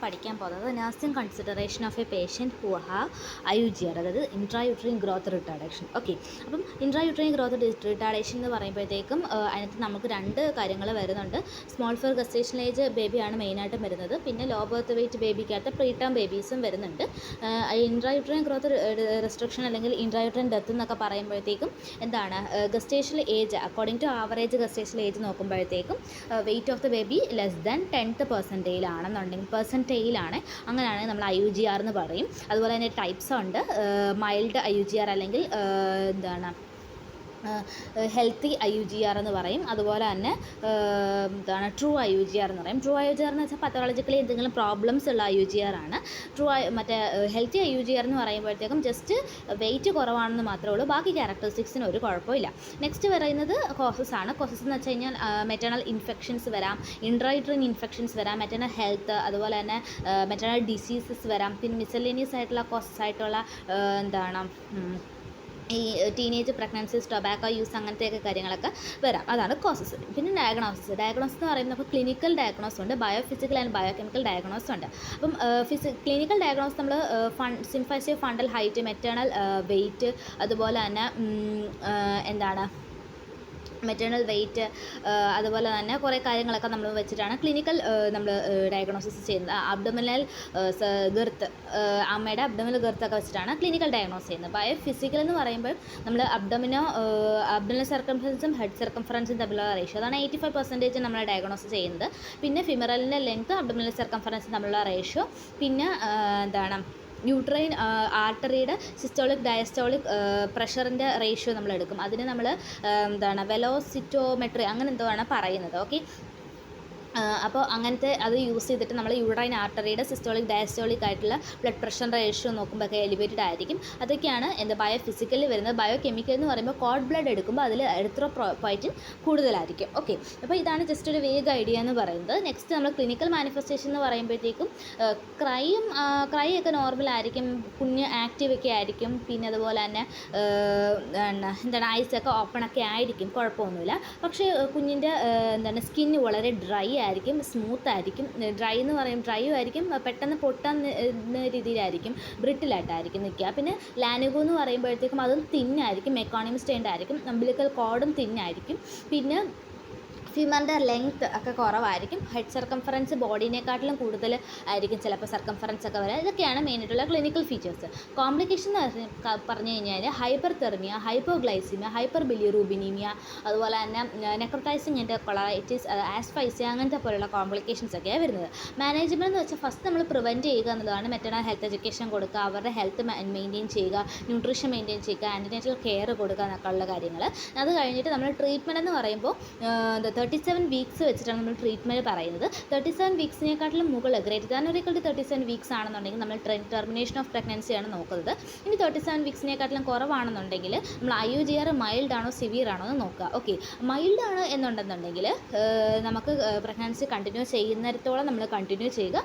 പഠിക്കാൻ പോകുന്നത് nursing consideration of a patient who have IUGR, അതായത് ഇൻട്രായൂട്രൈൻ ഗ്രോത്ത് റിട്ടാർഡേഷൻ. ഓക്കെ, അപ്പം ഇൻട്രായൂട്രൈൻ ഗ്രോത്ത് റിട്ടാർഡേഷൻ എന്ന് പറയുമ്പോഴത്തേക്കും അതിനകത്ത് നമുക്ക് രണ്ട് കാര്യങ്ങൾ വരുന്നുണ്ട്. സ്മോൾ ഫോർ ഗസ്റ്റേഷണൽ ഏജ് ബേബിയാണ് മെയിനായിട്ടും വരുന്നത്. പിന്നെ ലോ ബർത്ത് വെയിറ്റ് ബേബിക്കകത്ത് പ്രീ ടേം ബേബീസും വരുന്നുണ്ട്. ഇൻട്രായൂട്രൈൻ ഗ്രോത്ത് റെസ്ട്രിക്ഷൻ അല്ലെങ്കിൽ ഇൻട്രായൂട്രൈൻ ഡെത്ത് എന്നൊക്കെ പറയുമ്പോഴത്തേക്കും എന്താണ്, gestational age according to average gestational age നോക്കുമ്പോഴത്തേക്കും weight of the baby less than 10th പെർസെൻറ്റൈലാണ്. അങ്ങനെയാണെങ്കിൽ നമ്മൾ IUGR എന്ന് പറയും. അതുപോലെ തന്നെ ടൈപ്സ് ഉണ്ട്. മൈൽഡ് IUGR അല്ലെങ്കിൽ ഹെൽത്തി IUGR എന്ന് പറയും. അതുപോലെ തന്നെ ട്രൂ IUGR എന്ന് പറയും. ട്രൂ IUGR എന്ന് വെച്ചാൽ പത്തോളജിക്കലി എന്തെങ്കിലും പ്രോബ്ലംസ് ഉള്ള IUGR ആണ്. മറ്റേ ഹെൽത്തി IUGR എന്ന് പറയുമ്പോഴത്തേക്കും ജസ്റ്റ് വെയിറ്റ് കുറവാണെന്ന് മാത്രമേ ഉള്ളൂ, ബാക്കി ക്യാരക്ടറിസ്റ്റിക്സിന് ഒരു കുഴപ്പമില്ല. നെക്സ്റ്റ് പറയുന്നത് കോസസ് ആണ്. കോസസ് എന്ന് വെച്ച് കഴിഞ്ഞാൽ മെറ്റേണൽ ഇൻഫെക്ഷൻസ് വരാം, ഇൻട്രായൂട്രൈൻ ഇൻഫെക്ഷൻസ് വരാം, മെറ്റേണൽ ഹെൽത്ത്, അതുപോലെ തന്നെ മെറ്റേണൽ ഡിസീസസ് വരാം. പിന്നെ മിസലേനിയസ് ആയിട്ടുള്ള കോസസ് ആയിട്ടുള്ള ഈ ടീനേജ് പ്രഗ്നൻസീസ്, ടൊബാക്കോ യൂസ്, അങ്ങനത്തെയൊക്കെ കാര്യങ്ങളൊക്കെ വരാം. അതാണ് കോസസ്. പിന്നെ ഡയഗ്നോസിസ് എന്ന് പറയുന്നത് അപ്പോൾ ക്ലിനിക്കൽ ഡയഗ്നോസ് ഉണ്ട്, ബയോഫിസിക്കൽ ആൻഡ് ബയോകെമിക്കൽ ഡയഗ്നോസ് ഉണ്ട്. അപ്പം ക്ലിനിക്കൽ ഡയഗ്നോസ് നമ്മൾ സിംഫൈസിയോ ഫണ്ടൽ ഹൈറ്റ്, മെറ്റേണൽ വെയിറ്റ്, അതുപോലെ തന്നെ മെറ്റേണൽ വെയിറ്റ്, അതുപോലെ തന്നെ കുറേ കാര്യങ്ങളൊക്കെ നമ്മൾ വെച്ചിട്ടാണ് ക്ലിനിക്കൽ നമ്മൾ ഡയഗ്നോസിസ് ചെയ്യുന്നത്. അബ്ഡോമിനൽ ഗർത്ത്, അമ്മയുടെ അബ്ഡോമിനൽ ഗർത്തൊക്കെ വെച്ചിട്ടാണ് ക്ലിനിക്കൽ ഡയഗ്നോസ് ചെയ്യുന്നത്. ബയോഫിസിക്കൽ എന്ന് പറയുമ്പോൾ നമ്മൾ അബ്ഡോമിനൽ സർക്കംഫറൻസും ഹെഡ് സർക്കംഫറൻസും തമ്മിലുള്ള റേഷ്യോ, അതാണ് 85% നമ്മൾ ഡയഗ്നോസ് ചെയ്യുന്നത്. പിന്നെ ഫിമറലിൻ്റെ ലെങ്ത്ത്, അബ്ഡോമിനൽ സർക്കംഫറൻസും തമ്മിലുള്ള റേഷ്യോ, പിന്നെ യൂട്രൈൻ ആർട്ടറിയുടെ സിസ്റ്റോളിക് ഡയസ്റ്റോളിക് പ്രഷറിൻ്റെ റേഷ്യോ നമ്മൾ എടുക്കും. അതിന് നമ്മൾ വെലോസിറ്റോമെട്രി അങ്ങനെ എന്തോ ആണ് പറയുന്നത്. ഓക്കെ, അപ്പോൾ അങ്ങനത്തെ അത് യൂസ് ചെയ്തിട്ട് നമ്മൾ യൂട്രൈൻ ആർട്ടറിയുടെ സിസ്റ്റോളിക് ഡയസ്റ്റോളിക് ആയിട്ടുള്ള ബ്ലഡ് പ്രഷർ റേഷ്യോ നോക്കുമ്പോഴൊക്കെ എലിവേറ്റഡ് ആയിരിക്കും. അതൊക്കെയാണ് ബയോഫിസിക്കലിൽ വരുന്നത്. ബയോകെമിക്കൽ എന്ന് പറയുമ്പോൾ കോഡ് ബ്ലഡ് എടുക്കുമ്പോൾ അതിൽ എറിത്രോപോയറ്റിൻ കൂടുതലായിരിക്കും. ഓക്കെ, അപ്പോൾ ഇതാണ് ജസ്റ്റ് ഒരു വേഗ് ഐഡിയ എന്ന് പറയുന്നത്. നെക്സ്റ്റ് നമ്മൾ ക്ലിനിക്കൽ മാനിഫെസ്റ്റേഷൻ എന്ന് പറയുമ്പോഴത്തേക്കും ക്രൈ ഒക്കെ നോർമൽ ആയിരിക്കും, കുഞ്ഞ് ആക്റ്റീവ് ഒക്കെ ആയിരിക്കും. പിന്നെ അതുപോലെ തന്നെ ഐസൊക്കെ ഓപ്പണൊക്കെ ആയിരിക്കും, കുഴപ്പമൊന്നുമില്ല. പക്ഷേ കുഞ്ഞിൻ്റെ സ്കിന്ന് വളരെ ഡ്രൈ ആയിരിക്കും, സ്മൂത്ത് ആയിരിക്കും. ഡ്രൈ ആയിരിക്കും, പെട്ടെന്ന് പൊട്ടാൻ രീതിയിലായിരിക്കും, ബ്രിട്ടിലായിട്ടായിരിക്കും നിൽക്കുക. പിന്നെ ലാനുഗോ എന്ന് പറയുമ്പോഴത്തേക്കും അതും തിന്നായിരിക്കും, മെക്കോണിയം സ്റ്റൈൻഡ് ആയിരിക്കും, അംബിലിക്കൽ കോഡും തിന്നായിരിക്കും. പിന്നെ ഫിമറിൻ്റെ ലെങ്ത്ത് ഒക്കെ കുറവായിരിക്കും. ഹെഡ് സർക്കംഫറൻസ് ബോഡീനെക്കാട്ടിലും കൂടുതൽ ആയിരിക്കും ചിലപ്പോൾ സർക്കംഫറൻസ് ഒക്കെ വരാം. ഇതൊക്കെയാണ് മെയിനായിട്ടുള്ള ക്ലിനിക്കൽ ഫീച്ചേഴ്സ്. കോംപ്ലിക്കേഷൻ എന്ന് പറഞ്ഞു കഴിഞ്ഞാൽ ഹൈപ്പർ തെർമിയ, ഹൈപ്പോഗ്ലൈസിമിയ, ഹൈപ്പർ ബിലിറൂബിനീമിയ, അതുപോലെ തന്നെ നെക്രോട്ടൈസിങ് എൻറ്റെറോകൊളൈറ്റിസ്, ആസ്ഫൈസിയ, അങ്ങനത്തെ പോലുള്ള കോംപ്ലിക്കേഷൻസ് ഒക്കെയാണ് വരുന്നത്. മാനേജ്മെൻറ്റ് എന്ന് വെച്ചാൽ ഫസ്റ്റ് നമ്മൾ പ്രിവെൻറ്റ് ചെയ്യുക എന്നുള്ളതാണ്. മെറ്റേണൽ ഹെൽത്ത് എഡ്യൂക്കേഷൻ കൊടുക്കുക, അവരുടെ ഹെൽത്ത് മെയിൻറ്റെയിൻ ചെയ്യുക, ന്യൂട്രീഷൻ മെയിൻറ്റെയിൻ ചെയ്യുക, ആൻറ്റിനേറ്റൽ കെയർ കൊടുക്കുക എന്നൊക്കെ ഉള്ള കാര്യങ്ങൾ. അത് കഴിഞ്ഞിട്ട് നമ്മൾ ട്രീറ്റ്മെൻറ്റ് എന്ന് പറയുമ്പോൾ 37 വീക്സ് വെച്ചിട്ടാണ് നമ്മൾ ട്രീറ്റ്മെൻറ്റ് പറയുന്നത്. 37 വീക്സിനെക്കാട്ടിലും മുകളിൽ greater than or equal to 37 weeks ആണെന്നുണ്ടെങ്കിൽ നമ്മൾ ടെർമിനേഷൻ ഓഫ് പ്രഗ്നൻസിയാണ് നോക്കുന്നത്. ഇനി 37 വീക്സിനെക്കാട്ടിലും കുറവാണെന്നുണ്ടെങ്കിൽ നമ്മൾ IUGR മൈൽഡ് ആണോ സിവിയർ ആണോ എന്ന് നോക്കുക. ഓക്കെ, മൈൽഡ് ആണ് എന്നുണ്ടെന്നുണ്ടെങ്കിൽ നമുക്ക് പ്രഗ്നൻസി കണ്ടിന്യൂ ചെയ്യുന്നിടത്തോളം നമ്മൾ കണ്ടിന്യൂ ചെയ്യുക,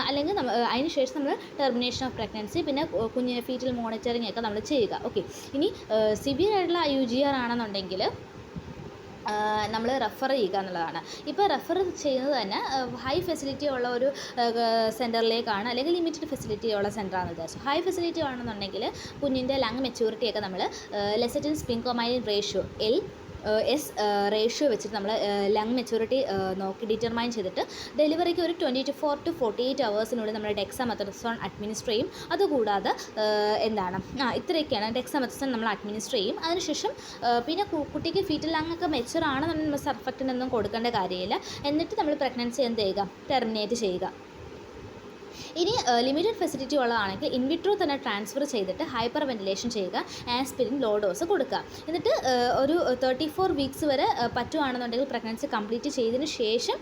അല്ലെങ്കിൽ അതിന് ശേഷം നമ്മൾ ടെർമിനേഷൻ ഓഫ് പ്രഗ്നൻസി, പിന്നെ കുഞ്ഞിനെ ഫീറ്റൽ മോണിറ്ററിങ് ഒക്കെ നമ്മൾ ചെയ്യുക. ഓക്കെ, ഇനി സിവിയർ ആയിട്ടുള്ള IUGR ആണെന്നുണ്ടെങ്കിൽ നമ്മൾ റെഫർ ചെയ്യുക എന്നുള്ളതാണ്. ഇപ്പോൾ റെഫർ ചെയ്യുന്നത് തന്നെ ഹൈ ഫെസിലിറ്റി ഉള്ള ഒരു സെൻറ്ററിലേക്കാണ്, അല്ലെങ്കിൽ ലിമിറ്റഡ് ഫെസിലിറ്റി ഉള്ള സെൻറ്ററാണെന്ന് വിചാരിച്ചു. ഹൈ ഫെസിലിറ്റി ആണെന്നുണ്ടെങ്കിൽ കുഞ്ഞിൻ്റെ ലങ് മെച്യൂരിറ്റിയൊക്കെ നമ്മൾ ലെസറ്റിൻ സ്പിൻകോമൈലിൻ റേഷ്യോ LS റേഷ്യോ വെച്ചിട്ട് നമ്മൾ ലങ് മെച്യൂരിറ്റി നോക്കി ഡിറ്റർമൈൻ ചെയ്തിട്ട് ഡെലിവറിക്ക് ഒരു 24 to 48 hours നമ്മൾ ഡെക്സാമെത്തസോൺ അഡ്മിനിസ്റ്റർ ചെയ്യും. അതുകൂടാതെ ഇത്രയൊക്കെയാണ് ഡെക്സാമെത്തസോൺ നമ്മൾ അഡ്മിനിസ്റ്റർ ചെയ്യും. അതിനുശേഷം പിന്നെ കുട്ടിക്ക് ഫീറ്റൽ ലങ് ഒക്കെ മെച്യൂർ ആണെന്നുണ്ടെങ്കിൽ നമ്മൾ സർഫക്റ്റിനൊന്നും കൊടുക്കേണ്ട കാര്യമില്ല. എന്നിട്ട് നമ്മൾ പ്രഗ്നൻസി എന്ത് ചെയ്യുക, ടെർമിനേറ്റ് ചെയ്യുക. ഇനി ലിമിറ്റഡ് ഫെസിലിറ്റി ഉള്ളതാണെങ്കിൽ ഇൻവിട്രോ തന്നെ ട്രാൻസ്ഫർ ചെയ്തിട്ട് ഹൈപ്പർ വെന്റിലേഷൻ ചെയ്യുക, ആസ്പിരിൻ ലോ ഡോസ് കൊടുക്കുക. എന്നിട്ട് ഒരു 34 വീക്സ് വരെ പറ്റുവാണെന്നുണ്ടെങ്കിൽ പ്രഗ്നൻസി കംപ്ലീറ്റ് ചെയ്തതിന് ശേഷം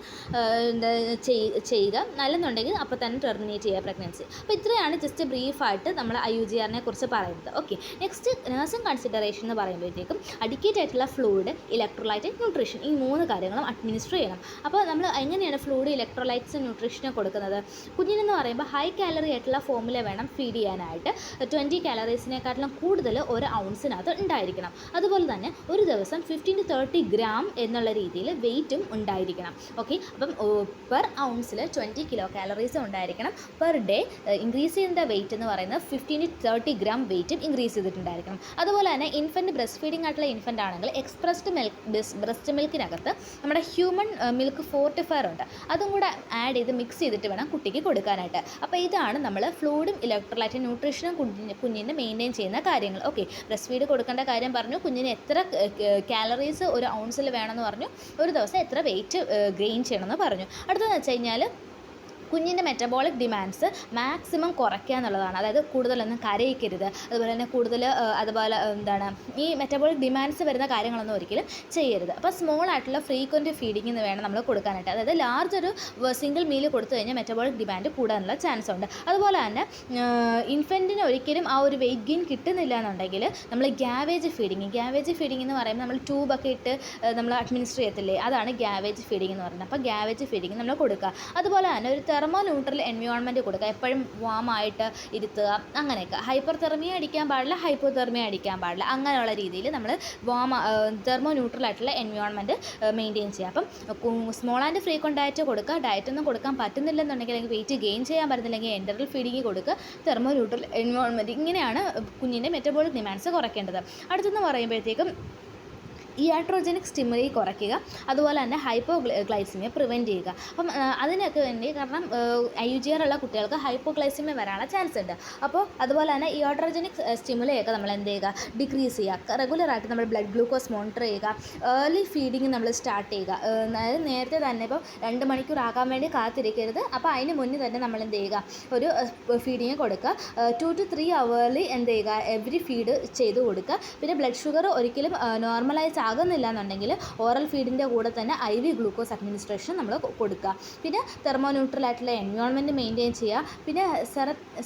ചെയ്യുക. നല്ലെന്നുണ്ടെങ്കിൽ അപ്പോൾ തന്നെ ടെർമിനേറ്റ് ചെയ്യുക പ്രഗ്നൻസി. അപ്പോൾ ഇത്രയാണ് ജസ്റ്റ് ബ്രീഫായിട്ട് നമ്മൾ IUGRനെ കുറിച്ച് പറയുന്നത്. ഓക്കെ, നെക്സ്റ്റ് നഴ്സിംഗ് കൺസിഡറേഷൻ എന്ന് പറയുമ്പോഴത്തേക്കും അഡിക്വേറ്റ് ആയിട്ടുള്ള ഫ്ലൂയിഡ്, ഇലക്ട്രോലൈറ്റ്, ന്യൂട്രീഷൻ, ഈ 3 കാര്യങ്ങളും അഡ്മിനിസ്റ്റർ ചെയ്യണം. അപ്പോൾ നമ്മൾ എങ്ങനെയാണ് ഫ്ലൂയിഡ്, ഇലക്ട്രോലൈറ്റ്സ്, ന്യൂട്രീഷന് കൊടുക്കുന്നത്? കുഞ്ഞിനെന്ന് പറയുമ്പോൾ ഹൈ കാലറി ആയിട്ടുള്ള ഫോമുല വേണം ഫീഡ് ചെയ്യാനായിട്ട്. 20 കാലറീസിനെക്കാട്ടിലും കൂടുതൽ ഒരു ഔൺസിനകത്ത് ഉണ്ടായിരിക്കണം. അതുപോലെ തന്നെ ഒരു ദിവസം 15 to 30 ഗ്രാം എന്നുള്ള രീതിയിൽ വെയിറ്റും ഉണ്ടായിരിക്കണം. ഓക്കെ, അപ്പം പെർ ഔൺസിൽ 20 കിലോ കാലറീസ് ഉണ്ടായിരിക്കണം. പെർ ഡേ ഇൻക്രീസ് ചെയ്യുന്ന വെയിറ്റ് എന്ന് പറയുന്നത് 15 to 30 ഗ്രാം വെയിറ്റും ഇൻക്രീസ് ചെയ്തിട്ടുണ്ടായിരിക്കണം. അതുപോലെ തന്നെ ഇൻഫൻറ്റ് ബ്രസ്റ്റ് ഫീഡിംഗ് ആയിട്ടുള്ള ഇൻഫൻ്റ് ആണെങ്കിൽ എക്സ്പ്രസ്ഡ് ബ്രസ്റ്റ് മിൽക്കിനകത്ത് നമ്മുടെ ഹ്യൂമൻ മിൽക്ക് ഫോർട്ടിഫയർ ഉണ്ട്, അതും കൂടെ ആഡ് ചെയ്ത് മിക്സ് ചെയ്തിട്ട് വേണം കുട്ടിക്ക് കൊടുക്കാനായിട്ട്. അപ്പോൾ ഇതാണ് നമ്മൾ ഫ്ലൂയിഡും ഇലക്ട്രോലൈറ്റ് ന്യൂട്രീഷനും കുഞ്ഞിന് മെയിൻറ്റെയിൻ ചെയ്യുന്ന കാര്യങ്ങൾ. ഓക്കെ, ബ്രസ്റ്റ് ഫീഡ് കൊടുക്കേണ്ട കാര്യം പറഞ്ഞു, കുഞ്ഞിന് എത്ര കാലറീസ് ഒരു ഔൺസിൽ വേണമെന്ന് പറഞ്ഞു, ഒരു ദിവസം എത്ര വെയിറ്റ് ഗെയിൻ ചെയ്യണമെന്ന് പറഞ്ഞു. അടുത്തതെന്ന് വെച്ച് കഴിഞ്ഞാൽ കുഞ്ഞിൻ്റെ മെറ്റബോളിക് ഡിമാൻഡ്സ് മാക്സിമം കുറയ്ക്കുക എന്നുള്ളതാണ്. അതായത് കൂടുതലൊന്നും കരയിക്കരുത്, അതുപോലെ തന്നെ കൂടുതൽ അതുപോലെ ഈ മെറ്റബോളിക് ഡിമാൻഡ്സ് വരുന്ന കാര്യങ്ങളൊന്നും ഒരിക്കലും ചെയ്യരുത്. അപ്പോൾ സ്മോൾ ആയിട്ടുള്ള ഫ്രീക്വൻറ്റ് ഫീഡിംഗ് എന്ന് വേണം നമ്മൾ കൊടുക്കാനായിട്ട്. അതായത് ലാർജ് ഒരു സിംഗിൾ മീൽ കൊടുത്തു കഴിഞ്ഞാൽ മെറ്റബോളിക് ഡിമാൻഡ് കൂടാനുള്ള ചാൻസ് ഉണ്ട്. അതുപോലെ തന്നെ ഇൻഫൻറ്റിന് ഒരിക്കലും ആ ഒരു വെയിറ്റ് ഗെയിൻ കിട്ടുന്നില്ല എന്നുണ്ടെങ്കിൽ നമ്മൾ ഗ്യാവേജ് ഫീഡിങ് എന്ന് പറയുമ്പോൾ നമ്മൾ ട്യൂബൊക്കെ ഇട്ട് നമ്മൾ അഡ്മിനിസ്റ്റർ ചെയ്യത്തില്ലേ, അതാണ് ഗ്യാവേജ് ഫീഡിങ് എന്ന് പറയുന്നത്. അപ്പോൾ ഗ്യാവേജ് ഫീഡിങ് നമ്മൾ കൊടുക്കുക. അതുപോലെ തന്നെ ഒരു തെർമോ ന്യൂട്രൽ എൻവയോൺമെൻറ്റ് കൊടുക്കുക, എപ്പോഴും വാമായിട്ട് ഇരുത്തുക, അങ്ങനെയൊക്കെ. ഹൈപ്പർ തെർമിയ അടിക്കാൻ പാടില്ല, ഹൈപ്പോ തെർമിയ അടിക്കാൻ പാടില്ല, അങ്ങനെയുള്ള രീതിയിൽ നമ്മൾ തെർമോ ന്യൂട്രൽ ആയിട്ടുള്ള എൻവയോൺമെൻറ്റ് മെയിൻറ്റെയിൻ ചെയ്യുക. അപ്പം സ്മോൾ ആൻഡ് ഫ്രീക്വൻ്റ് ഡയറ്റ് കൊടുക്കുക. ഡയറ്റൊന്നും കൊടുക്കാൻ പറ്റുന്നില്ലെന്നുണ്ടെങ്കിൽ, അല്ലെങ്കിൽ വെയിറ്റ് ഗെയിൻ ചെയ്യാൻ പറ്റുന്നില്ലെങ്കിൽ എൻഡറൽ ഫീഡിങ് കൊടുക്കുക, തെർമോ ന്യൂട്രൽ എൻവയോൺമെൻറ്റ്. ഇങ്ങനെയാണ് കുഞ്ഞിൻ്റെ മെറ്റബോളിക് ഡിമാൻഡ്സ് കുറയ്ക്കേണ്ടത്. അടുത്തെന്ന് പറയുമ്പോഴത്തേക്കും ഇയാട്രോജനിക് സ്റ്റിമുലി കുറയ്ക്കുക, അതുപോലെ തന്നെ ഹൈപ്പോഗ്ലൈസിമിയ പ്രിവെൻറ്റ് ചെയ്യുക. അപ്പം അതിനൊക്കെ വേണ്ടി, കാരണം IUGR ഉള്ള കുട്ടികൾക്ക് ഹൈപ്പോഗ്ലൈസിമിയ വരാനുള്ള ചാൻസ് ഉണ്ട്. അപ്പോൾ അതുപോലെ തന്നെ ഇയാട്രോജനിക് സ്റ്റിമുലയൊക്കെ നമ്മൾ എന്ത് ചെയ്യുക, ഡിക്രീസ് ചെയ്യുക. റെഗുലറായിട്ട് നമ്മൾ ബ്ലഡ് ഗ്ലൂക്കോസ് മോണിറ്റർ ചെയ്യുക. ഏർലി ഫീഡിങ് നമ്മൾ സ്റ്റാർട്ട് ചെയ്യുക. അതായത് നേരത്തെ തന്നെ ഇപ്പോൾ 2 മണിക്കൂർ ആകാൻ വേണ്ടി കാത്തിരിക്കരുത്. അപ്പോൾ അതിന് മുന്നേ തന്നെ നമ്മൾ എന്ത് ചെയ്യുക, ഒരു ഫീഡിങ് കൊടുക്കുക. 2 to 3 hourly എന്ത് ചെയ്യുക, എവറി ഫീഡ് ചെയ്ത് കൊടുക്കുക. പിന്നെ ബ്ലഡ് ഷുഗർ ഒരിക്കലും നോർമലൈസ് ആകുന്നില്ല എന്നുണ്ടെങ്കിൽ ഓറൽ ഫീഡിൻ്റെ കൂടെ തന്നെ IV ഗ്ലൂക്കോസ് അഡ്മിനിസ്ട്രേഷൻ നമ്മൾ കൊടുക്കുക. പിന്നെ തെർമോ ന്യൂട്രൽ ആയിട്ടുള്ള എൻവയോൺമെൻറ്റ് മെയിൻറ്റെയിൻ ചെയ്യുക. പിന്നെ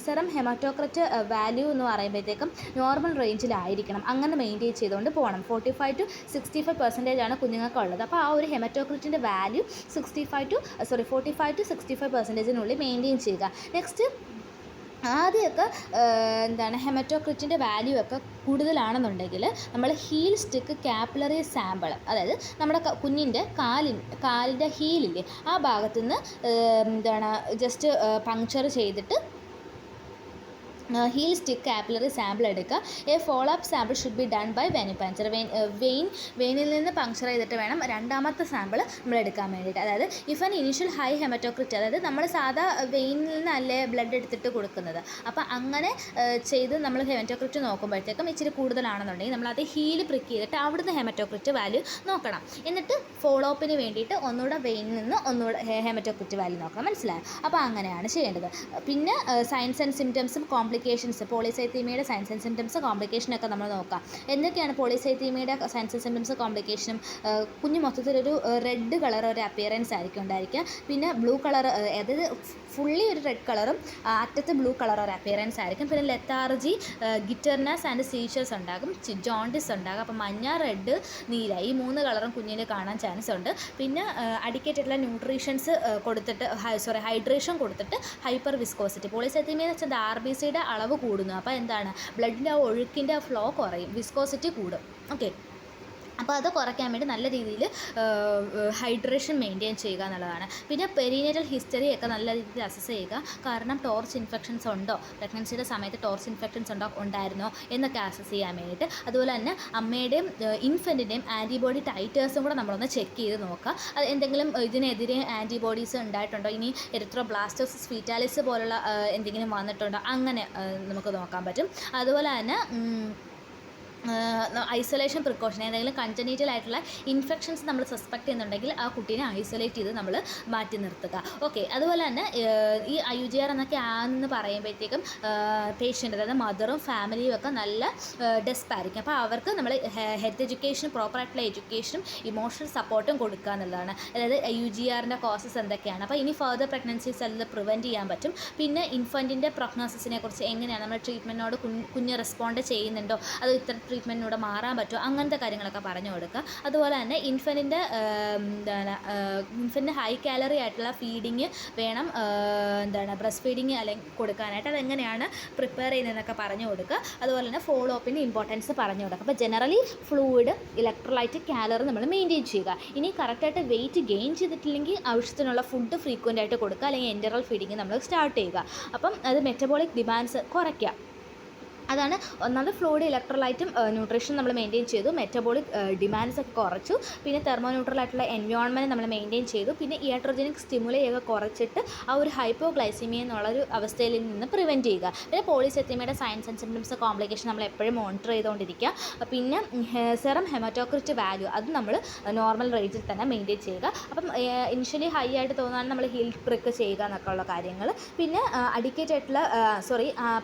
സെറം ഹെമറ്റോക്രിറ്റ് വാല്യൂ എന്ന് പറയുമ്പോഴത്തേക്കും നോർമൽ റേഞ്ചിലായിരിക്കണം, അങ്ങനെ മെയിൻറ്റെയിൻ ചെയ്തുകൊണ്ട് പോകണം. 45 to 65% ആണ് കുഞ്ഞുങ്ങൾക്ക് ഉള്ളത്. അപ്പോൾ ആ ഒരു ഹെമറ്റോക്രിറ്റിൻ്റെ വാല്യൂ 45 to 65% മെയിൻറ്റെയിൻ ചെയ്യുക. നെക്സ്റ്റ്, ആദ്യമൊക്കെ ഹെമറ്റോക്രിറ്റിൻ്റെ വാല്യൂ ഒക്കെ കൂടുതലാണെന്നുണ്ടെങ്കിൽ നമ്മൾ ഹീൽ സ്റ്റിക്ക് കാപ്പിലറി സാമ്പിൾ, അതായത് നമ്മുടെ കുഞ്ഞിൻ്റെ കാലിൻ്റെ ഹീലില്ലേ, ആ ഭാഗത്തുനിന്ന് ജസ്റ്റ് പങ്ക്ചർ ചെയ്തിട്ട് ഹീൽ സ്റ്റിക്ക് കാപ്പിലറി സാമ്പിൾ എടുക്കുക. Follow up sample should be done by venipuncture. വെയിനിൽ നിന്ന് പങ്ക്ചർ ചെയ്തിട്ട് വേണം രണ്ടാമത്തെ സാമ്പിൾ നമ്മൾ എടുക്കാൻ വേണ്ടിയിട്ട്. അതായത് if an initial high haematocrit, അതായത് നമ്മൾ സാധാ വെയിനിൽ നിന്നല്ലേ ബ്ലഡ് എടുത്തിട്ട് കൊടുക്കുന്നത്, അപ്പോൾ അങ്ങനെ ചെയ്ത് നമ്മൾ ഹെമറ്റോക്രിറ്റ് നോക്കുമ്പോഴത്തേക്കും ഇച്ചിരി കൂടുതലാണെന്നുണ്ടെങ്കിൽ നമ്മളത് ഹീൽ പ്രിക്ക് ചെയ്തിട്ട് അവിടുന്ന് ഹെമറ്റോക്രിറ്റ് വാല്യൂ നോക്കണം. എന്നിട്ട് ഫോളോ അപ്പിന് വേണ്ടിയിട്ട് ഒന്നുകൂടെ വെയിനിൽ നിന്ന് ഒന്നുകൂടെ ഹെമറ്റോക്രിറ്റ് വാല്യൂ നോക്കണം. മനസ്സിലായോ? അപ്പോൾ അങ്ങനെയാണ് ചെയ്യേണ്ടത്. പിന്നെ സൈൻസ് ആൻഡ് സിംറ്റംസും കോംപ്ലിക്കേഷൻസ്, പോളിസൈത്തീമിയയുടെ സൈൻസ് ആൻഡ് സിംറ്റംസ് കോംപ്ലിക്കേഷനൊക്കെ നമ്മൾ നോക്കാം. എന്തൊക്കെയാണ് പോളിസൈത്തീമിയയുടെ സൈൻസ് ആൻഡ് സിംറ്റംസ് കോംപ്ലിക്കേഷനും? കുഞ്ഞ് മൊത്തത്തിലൊരു റെഡ് കളർ ഒരു അപ്പിയറൻസ് ആയിരിക്കും ഉണ്ടായിരിക്കുക. പിന്നെ ബ്ലൂ കളർ, അതായത് ഫുള്ളി ഒരു റെഡ് കളറും അറ്റത്ത് ബ്ലൂ കളർ ഒരു അപ്പിയറൻസ് ആയിരിക്കും. പിന്നെ ലെത്താർജി, ഗിറ്റർനെസ് ആൻഡ് സീഷേഴ്സ് ഉണ്ടാകും, ജോണ്ടിസ് ഉണ്ടാകും. അപ്പോൾ മഞ്ഞ, റെഡ്, നീല, ഈ 3 കളറും കുഞ്ഞിന് കാണാൻ ചാൻസ് ഉണ്ട്. പിന്നെ അഡിക്കേറ്റഡുള്ള ന്യൂട്രീഷൻസ് കൊടുത്തിട്ട് ഹൈഡ്രേഷൻ കൊടുത്തിട്ട് ഹൈപ്പർ വിസ്കോസിറ്റി. പോളിസൈത്തീമിയ എന്ന് വെച്ചാൽ RBCയുടെ അളവ് കൂടുന്നു. അപ്പോൾ എന്താണ്, ബ്ലഡിൻ്റെ ആ ഒഴുക്കിൻ്റെ ഫ്ലോ കുറയും, വിസ്കോസിറ്റി കൂടും. ഓക്കെ, അപ്പോൾ അത് കുറയ്ക്കാൻ വേണ്ടി നല്ല രീതിയിൽ ഹൈഡ്രേഷൻ മെയിൻറ്റെയിൻ ചെയ്യുക എന്നുള്ളതാണ്. പിന്നെ പെരിനേറ്റൽ ഹിസ്റ്ററിയൊക്കെ നല്ല രീതിയിൽ അസസ് ചെയ്യുക. കാരണം ടോർച്ച് ഇൻഫെക്ഷൻസ് ഉണ്ടോ, പ്രഗ്നൻസിയുടെ സമയത്ത് ടോർച്ച് ഇൻഫെക്ഷൻസ് ഉണ്ടായിരുന്നോ എന്നൊക്കെ അസസ് ചെയ്യാൻ വേണ്ടിയിട്ട്. അതുപോലെ തന്നെ അമ്മയുടെയും ഇൻഫൻറ്റിൻ്റെയും ആൻറ്റിബോഡി ടൈറ്റേഴ്സും കൂടെ നമ്മളൊന്ന് ചെക്ക് ചെയ്ത് നോക്കുക. അത് എന്തെങ്കിലും ഇതിനെതിരെ ആൻറ്റിബോഡീസ് ഉണ്ടായിട്ടുണ്ടോ, ഇനി എറിത്രോബ്ലാസ്റ്റോസിസ് ഫീറ്റാലിസ് പോലുള്ള എന്തെങ്കിലും വന്നിട്ടുണ്ടോ, അങ്ങനെ നമുക്ക് നോക്കാൻ പറ്റും. അതുപോലെ തന്നെ ഐസൊലേഷൻ പ്രിക്കോഷൻ, എന്തെങ്കിലും കൺജനീറ്റൽ ആയിട്ടുള്ള ഇൻഫെക്ഷൻസ് നമ്മൾ സസ്പെക്ട് ചെയ്യുന്നുണ്ടെങ്കിൽ ആ കുട്ടീനെ ഐസൊലേറ്റ് ചെയ്ത് നമ്മൾ മാറ്റി നിർത്തുക. ഓക്കെ, അതുപോലെ തന്നെ ഈ IUGR എന്നൊക്കെ ആണെന്ന് പറയുമ്പോഴത്തേക്കും പേഷ്യൻ്റ്, അതായത് മദറും ഫാമിലിയും ഒക്കെ നല്ല ഡെസ്പ് ആയിരിക്കും. അപ്പോൾ അവർക്ക് നമ്മൾ ഹെൽത്ത് എഡ്യൂക്കേഷനും പ്രോപ്പറായിട്ടുള്ള എഡ്യൂക്കേഷനും ഇമോഷണൽ സപ്പോർട്ടും കൊടുക്കുക എന്നുള്ളതാണ്. അതായത് IUGRൻ്റെ കോസസ് എന്തൊക്കെയാണ്, അപ്പോൾ ഇനി ഫർദർ പ്രഗ്നൻസീസ് അത് പ്രിവെൻറ്റ് ചെയ്യാൻ പറ്റും. പിന്നെ ഇൻഫൻറ്റിൻ്റെ പ്രൊഗ്നോസിസിനെ കുറിച്ച് എങ്ങനെയാണ് നമ്മൾ ട്രീറ്റ്മെൻറ്റിനോട് കുഞ്ഞ് റെസ്പോണ്ട് ചെയ്യുന്നുണ്ടോ, അത് ട്രീറ്റ്മെൻറ്റിലൂടെ മാറാൻ പറ്റുമോ, അങ്ങനത്തെ കാര്യങ്ങളൊക്കെ പറഞ്ഞു കൊടുക്കുക. അതുപോലെ തന്നെ ഇൻഫൻറ്റിൻ്റെ ഹൈ കാലറി ആയിട്ടുള്ള ഫീഡിങ് വേണം ബ്രസ്റ്റ് ഫീഡിങ് അല്ലെങ്കിൽ കൊടുക്കാനായിട്ട്. അതെങ്ങനെയാണ് പ്രിപ്പയർ ചെയ്യുന്നതെന്നൊക്കെ പറഞ്ഞു കൊടുക്കുക. അതുപോലെ തന്നെ ഫോളോ അപ്പിൻ്റെ ഇമ്പോർട്ടൻസ് പറഞ്ഞു കൊടുക്കുക. അപ്പോൾ ജനറലി ഫ്ലൂയിഡ്, ഇലക്ട്രോലൈറ്റ്, കാലറി നമ്മൾ മെയിൻറ്റെയിൻ ചെയ്യുക. ഇനി കറക്റ്റായിട്ട് വെയിറ്റ് ഗെയിൻ ചെയ്തിട്ടില്ലെങ്കിൽ ആവശ്യത്തിനുള്ള ഫുഡ് ഫ്രീക്വൻ്റ് ആയിട്ട് കൊടുക്കുക, അല്ലെങ്കിൽ എൻ്ററൽ ഫീഡിങ് നമ്മൾ സ്റ്റാർട്ട് ചെയ്യുക. അപ്പം അത് മെറ്റബോളിക് ഡിമാൻഡ്സ് കുറയ്ക്കുക. അതാണ് ഒന്നാമത്. ഫ്ലൂയിഡ്, ഇലക്ട്രോലൈറ്റും ന്യൂട്രീഷൻ നമ്മൾ മെയിൻറ്റെയിൻ ചെയ്തു, മെറ്റബോളിക് ഡിമാൻഡ്സ് ഒക്കെ കുറച്ചു, പിന്നെ തെർമോ ന്യൂട്രൽ ആയിട്ടുള്ള എൻവയോൺമെൻറ്റ് നമ്മൾ മെയിൻറ്റെയിൻ ചെയ്തു, പിന്നെ ഇയാട്രോജനിക് സ്റ്റിമുലയൊക്കെ കുറച്ചിട്ട് ആ ഒരു ഹൈപ്പോഗ്ലൈസിമിയ എന്നുള്ളൊരു അവസ്ഥയിൽ നിന്ന് പ്രിവെൻറ്റ് ചെയ്യുക. പിന്നെ പോളിസെത്തീമിയയുടെ സയൻസ് ആൻഡ് സിംറ്റംസ്, കോംപ്ലിക്കേഷൻ നമ്മൾ എപ്പോഴും മോണിറ്റർ ചെയ്തുകൊണ്ടിരിക്കുക. പിന്നെ സെറം ഹെമറ്റോക്രിറ്റ് വാല്യൂ അത് നമ്മൾ നോർമൽ റേഞ്ചിൽ തന്നെ മെയിൻറ്റെയിൻ ചെയ്യുക. അപ്പം ഇനിഷ്യലി ഹൈ ആയിട്ട് തോന്നുകയാണെങ്കിൽ നമ്മൾ ഹീൽ പ്രിക്ക് ചെയ്യുക എന്നൊക്കെ ഉള്ള കാര്യങ്ങൾ. പിന്നെ അഡിക്കേറ്റ് ആയിട്ടുള്ള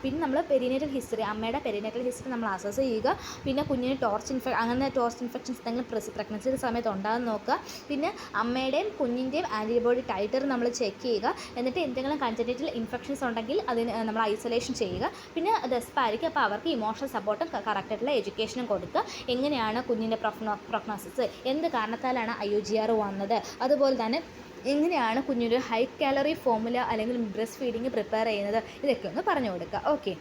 പിന്നെ നമ്മൾ പെരിനേറ്റൽ ഹിസ്റ്ററി, അമ്മയുടെ പെരിനേറ്റൽ ഹിസ്റ്ററി നമ്മൾ അസസ് ചെയ്യുക. പിന്നെ കുഞ്ഞിന് ടോർച്ച് ഇൻഫെക്ഷൻസ് എന്തെങ്കിലും പ്രഗ്നൻസിയുടെ സമയത്ത് ഉണ്ടാകുന്ന നോക്കുക. പിന്നെ അമ്മയുടെയും കുഞ്ഞിൻ്റെയും ആൻറ്റിബോഡി ടൈറ്റർ നമ്മൾ ചെക്ക് ചെയ്യുക. എന്നിട്ട് എന്തെങ്കിലും കൺജനിറ്റൽ ഇൻഫെക്ഷൻസ് ഉണ്ടെങ്കിൽ അതിന് നമ്മൾ ഐസൊലേഷൻ ചെയ്യുക. പിന്നെ ഡെസ്പായിരിക്കും, അപ്പോൾ അവർക്ക് ഇമോഷണൽ സപ്പോർട്ടും കറക്റ്റായിട്ടുള്ള എഡ്യൂക്കേഷനും കൊടുക്കുക. എങ്ങനെയാണ് കുഞ്ഞിൻ്റെ പ്രൊഗ്നോസിസ്, എന്ത് കാരണത്താലാണ് IUGR വന്നത്, അതുപോലെ തന്നെ എങ്ങനെയാണ് കുഞ്ഞൊരു ഹൈ കാലറി ഫോമുല അല്ലെങ്കിൽ ബ്രസ്റ്റ് ഫീഡിങ് പ്രിപ്പയർ ചെയ്യുന്നത്, ഇതൊക്കെ ഒന്ന് പറഞ്ഞു കൊടുക്കുക. ഓക്കെ.